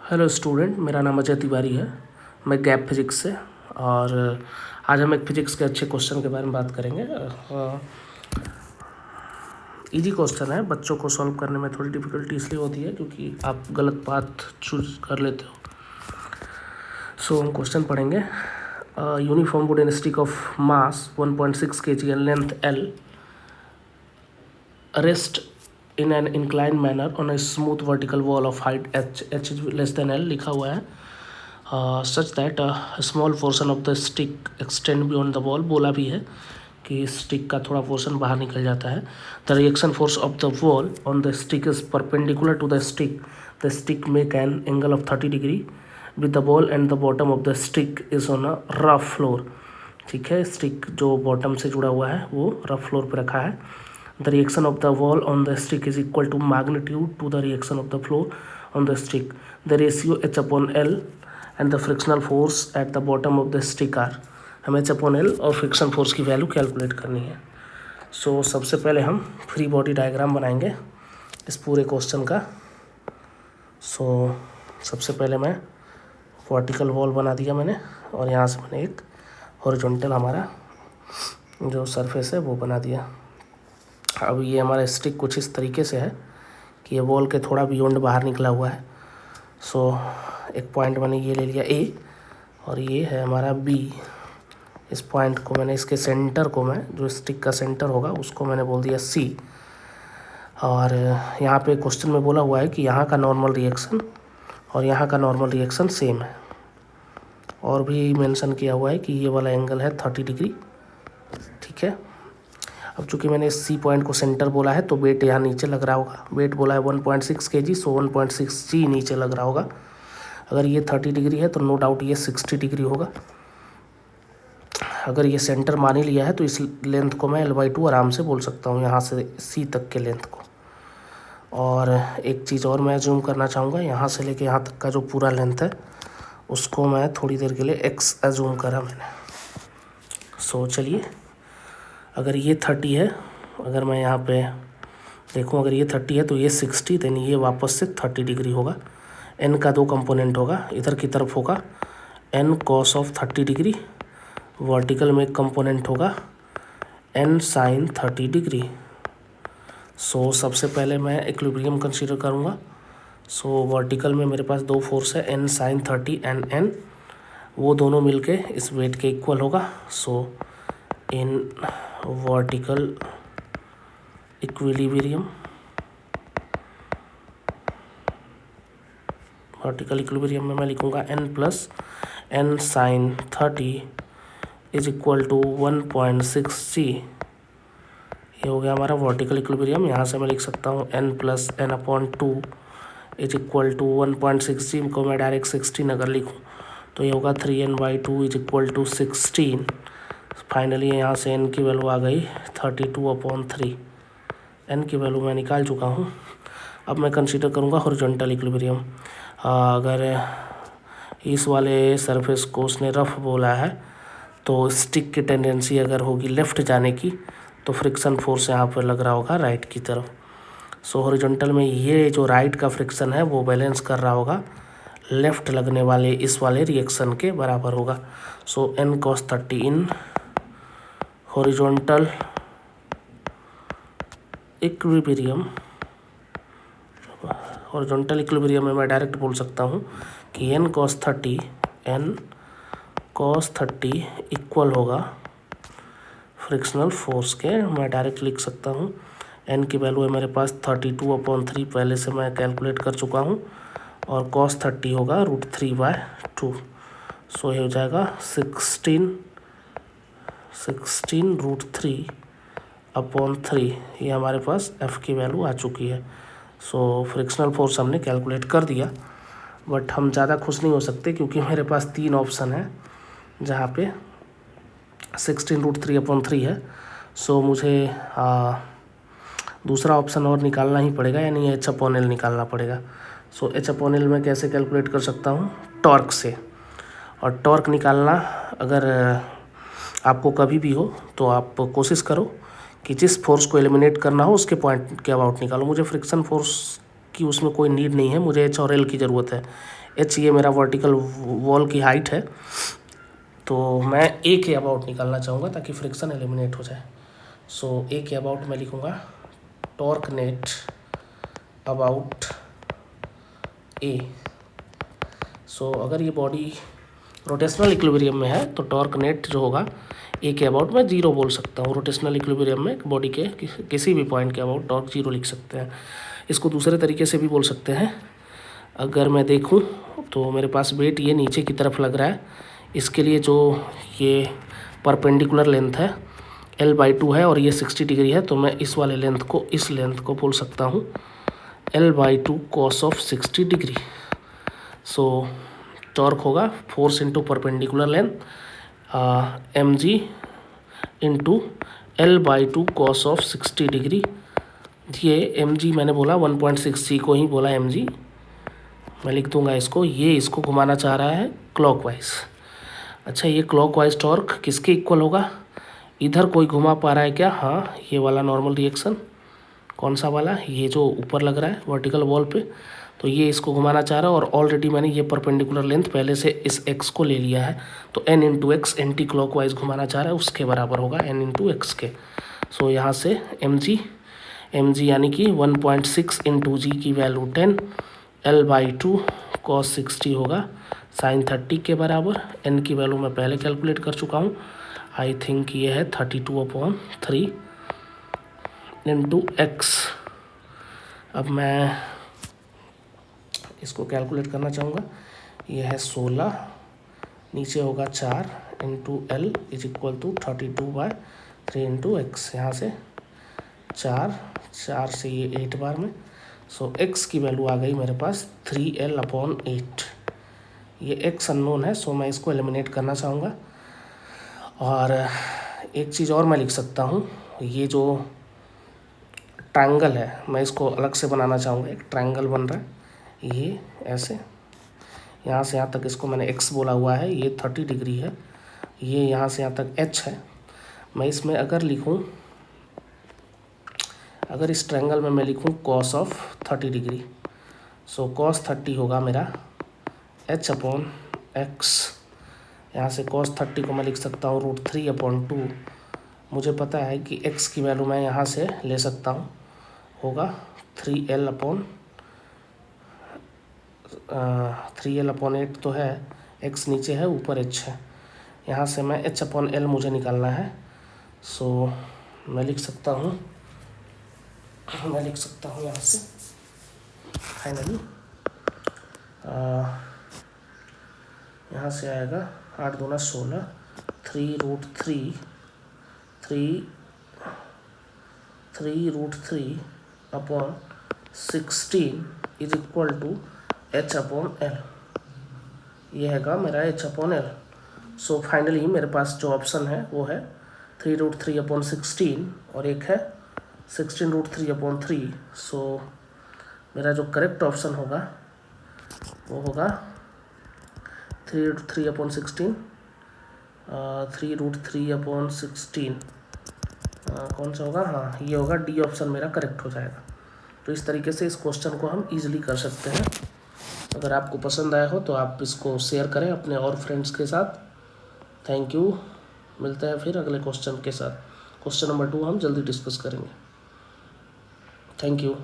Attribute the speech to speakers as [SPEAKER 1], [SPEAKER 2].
[SPEAKER 1] Hello student, मेरा नाम अजय तिवारी है। मैं गैप फिजिक्स से और आज हम एक फिजिक्स के अच्छे क्वेश्चन के बारे में बात करेंगे। इजी क्वेश्चन है, बच्चों को सॉल्व करने में थोड़ी डिफ़िकल्टी इसलिए होती है क्योंकि आप गलत पाथ चूज कर लेते हो। सो हम क्वेश्चन पढ़ेंगे। Uniform wooden stick of mass 1.6 kg and length L rest in an inclined manner on a smooth vertical wall of height h is less than L लिखा हुआ है। such that a small portion of the stick extend beyond the wall, बोला भी है कि stick का थोड़ा portion बाहर निकल जाता है। The reaction force of the wall on the stick is perpendicular to the stick make an angle of 30 degree with the ball and the bottom of the stick is on a rough floor. ठीक है, stick जो bottom से जुड़ा हुआ है वो rough floor पर रखा है। The reaction of the wall on the stick is equal to magnitude to the reaction of the floor on the stick. The ratio h upon L and the frictional force at the bottom of the stick are. हमें h upon L और friction force की value calculate करनी है। सो सबसे पहले हम free body diagram बनाएंगे इस पूरे क्वेश्चन का। सो सबसे पहले मैं वर्टिकल वॉल बना दिया मैंने और यहाँ से मैंने एक हॉरिजॉन्टल हमारा जो सरफेस है वो बना दिया। अब ये हमारा स्टिक कुछ इस तरीके से है कि ये वॉल के थोड़ा बियॉन्ड बाहर निकला हुआ है। सो एक पॉइंट मैंने ये ले लिया A और ये है हमारा B। इस पॉइंट को मैंने, इसके सेंटर को मैं, जो स्टिक का सेंटर होगा उसको मैंने बोल दिया C। और यहाँ पे क्वेश्चन में बोला हुआ है कि यहाँ का नॉर्मल रिएक्शन और यहाँ का नॉर्मल रिएक्शन सेम है। और भी मेंशन किया हुआ है कि ये वाला एंगल है 30 डिग्री। ठीक है, अब चूंकि मैंने सी पॉइंट को सेंटर बोला है तो वेट यहाँ नीचे लग रहा होगा। वेट बोला है 1.6 kg, सो 1.6 G नीचे लग रहा होगा। अगर ये 30 डिग्री है तो नो डाउट ये 60 डिग्री होगा। अगर ये सेंटर मान ही लिया है तो इस लेंथ को मैं L/2 आराम से बोल सकता हूँ, यहाँ से C तक के लेंथ को। और एक चीज़ और मैं जूम करना चाहूँगा, यहाँ से लेके यहाँ तक का जो पूरा लेंथ है उसको मैं थोड़ी देर के लिए X जूम करा मैंने। सो चलिए, अगर ये 30 है, अगर मैं यहाँ पे देखूँ, अगर ये 30 है तो ये 60, देन ये वापस से 30 डिग्री होगा। n का 2 कंपोनेंट होगा, इधर की तरफ होगा n cos of 30 degree, vertical में एक कंपोनेंट होगा n sin 30 डिग्री। सो सबसे पहले मैं इक्विलिब्रियम कंसीडर करूँगा। सो वर्टिकल में मेरे पास 2 फोर्स है n sin 30 एंड n, वो दोनों मिलके इस वेट के इक्वल होगा। सो इन वर्टिकल इक्विलिब्रियम में मैं लिखूँगा n plus n sin 30 is equal to 1.6 G। ये हो गया हमारा वर्टिकल इक्विलिब्रियम। यहाँ से मैं लिख सकता हूँ n plus n/2 is equal to 1.6 G को मैं डायरेक्ट 16 अगर लिखूँ तो ये होगा 3n/2 is equal to 16। Finally यहाँ से n की वैल्यू आ गई 32/3। n की वैल्यू मैं निकाल चुका हूँ। अब मैं कंसीडर करूँगा हॉरिजॉन्टल इक्विलिब्रियम। अगर इस वाले सरफेस को उसने रफ बोला है तो स्टिक की टेंडेंसी अगर होगी लेफ़्ट जाने की तो फ्रिक्शन फोर्स यहाँ पर लग रहा होगा राइट की तरफ। सो हॉरिजॉन्टल में ये जो राइट का फ्रिक्शन है वो बैलेंस कर रहा होगा लेफ़्ट लगने वाले इस वाले रिएक्शन के बराबर होगा। सो n cos 30 in horizontal equilibrium में मैं डायरेक्ट बोल सकता हूँ कि n cos 30 इक्वल होगा फ्रिक्शनल फोर्स के। मैं डायरेक्ट लिख सकता हूँ, n की वैल्यू है मेरे पास 32/3 पहले से मैं कैलकुलेट कर चुका हूँ और cos 30 होगा √3/2। सो ये हो जाएगा 16 √3/3। ये हमारे पास f की वैल्यू आ चुकी है। सो फ्रिक्शनल फोर्स हमने कैलकुलेट कर दिया, बट हम ज़्यादा खुश नहीं हो सकते क्योंकि मेरे पास 3 ऑप्शन है जहाँ पे 16 √3/3 है। सो मुझे दूसरा ऑप्शन और निकालना ही पड़ेगा, यानी h/L निकालना पड़ेगा। सो h/L मैं कैसे कैलकुलेट कर सकता हूँ? टॉर्क से। और टॉर्क निकालना अगर आपको कभी भी हो तो आप कोशिश करो कि जिस फोर्स को एलिमिनेट करना हो उसके पॉइंट के अबाउट निकालो। मुझे फ्रिक्शन फोर्स की उसमें कोई नीड नहीं है, मुझे एच और एल की ज़रूरत है। एच ये मेरा वर्टिकल वॉल की हाइट है, तो मैं ए के अबाउट निकालना चाहूँगा ताकि फ्रिक्शन एलिमिनेट हो जाए। सो ए के अबाउट मैं लिखूँगा टॉर्क नेट अबाउट ए। सो अगर ये बॉडी रोटेशनल इक्विलिब्रियम में है तो टॉर्क नेट जो होगा ए के अबाउट मैं 0 बोल सकता हूँ। रोटेशनल इक्विलिब्रियम में बॉडी के किसी भी पॉइंट के अबाउट टॉर्क 0 लिख सकते हैं। इसको दूसरे तरीके से भी बोल सकते हैं। अगर मैं देखूँ तो मेरे पास वेट ये नीचे की तरफ लग रहा है, इसके लिए जो ये परपेंडिकुलर लेंथ है L/2 है और ये 60 डिग्री है, तो मैं इस वाले लेंथ को, इस लेंथ को बोल सकता हूँ L/2 cos of 60 degree. So torque होगा force into perpendicular length mg into L/2 cos of 60 degree. ये mg मैंने बोला 1.6g को ही बोला mg, मैं लिख दूंगा इसको। ये इसको घुमाना चाह रहा है क्लॉकवाइज। अच्छा, ये क्लॉकवाइज टॉर्क किसके इक्वल होगा? इधर कोई घुमा पा रहा है क्या? हाँ, ये वाला नॉर्मल रिएक्शन। कौन सा वाला? ये जो ऊपर लग रहा है वर्टिकल वॉल पे, तो ये इसको घुमाना चाह रहा है और ऑलरेडी मैंने ये परपेंडिकुलर लेंथ पहले से इस x को ले लिया है, तो n into x anti clockwise घुमाना चाह रहा है, उसके बराबर होगा n इंटू एक्स के। सो यहाँ से mg यानी कि 1.6 इंटू जी की वैल्यू 10, L/2 cos 60 होगा sin 30 के बराबर। n की वैल्यू मैं पहले कैलकुलेट कर चुका हूँ, आई थिंक ये है 32/3 इंटू एक्स। अब मैं इसको कैलकुलेट करना चाहूँगा। ये है 16, नीचे होगा 4 into L is equal to 32/3 into x. यहाँ से 4 से ये 8 बार में। सो एक्स की वैल्यू आ गई मेरे पास 3L/8। ये एक्स अननोन है, सो मैं इसको एलिमिनेट करना चाहूँगा। और एक चीज़ और मैं लिख सकता हूँ, ये जो ट्रायंगल है मैं इसको अलग से बनाना चाहूँगा। एक ट्रायंगल बन रहा है ये ऐसे, यहाँ से यहाँ तक इसको मैंने x बोला हुआ है, ये 30 डिग्री है, ये यहाँ से यहाँ तक h है। मैं इसमें अगर लिखूँ, अगर इस ट्रायंगल में मैं लिखूँ cos of 30 degree, so cos 30 होगा मेरा h/x। यहाँ से cos 30 को मैं लिख सकता हूँ √3/2। मुझे पता है कि x की वैल्यू मैं यहाँ से ले सकता हूँ, होगा 3L/8 तो है, x नीचे है, ऊपर h है। यहाँ से मैं h/L मुझे निकालना है। सो मैं लिख सकता हूँ यहाँ से फाइनली यहाँ से आएगा 8 दूना 16, 3√3/16 इज इक्वल टू h/L। ये हैगा मेरा h/L। सो फाइनली मेरे पास जो ऑप्शन है वो है 3√3/16 और एक है 16√3/3। सो मेरा जो करेक्ट ऑप्शन होगा वो होगा 3√3/16, 3√3/16 कौन सा होगा? हाँ, ये होगा, डी ऑप्शन मेरा करेक्ट हो जाएगा। तो इस तरीके से इस क्वेश्चन को हम इजीली कर सकते हैं। अगर आपको पसंद आया हो तो आप इसको शेयर करें अपने और फ्रेंड्स के साथ। Thank you. मिलते हैं फिर अगले क्वेश्चन के साथ। क्वेश्चन नंबर 2 हम जल्दी डिस्कस करेंगे। Thank you.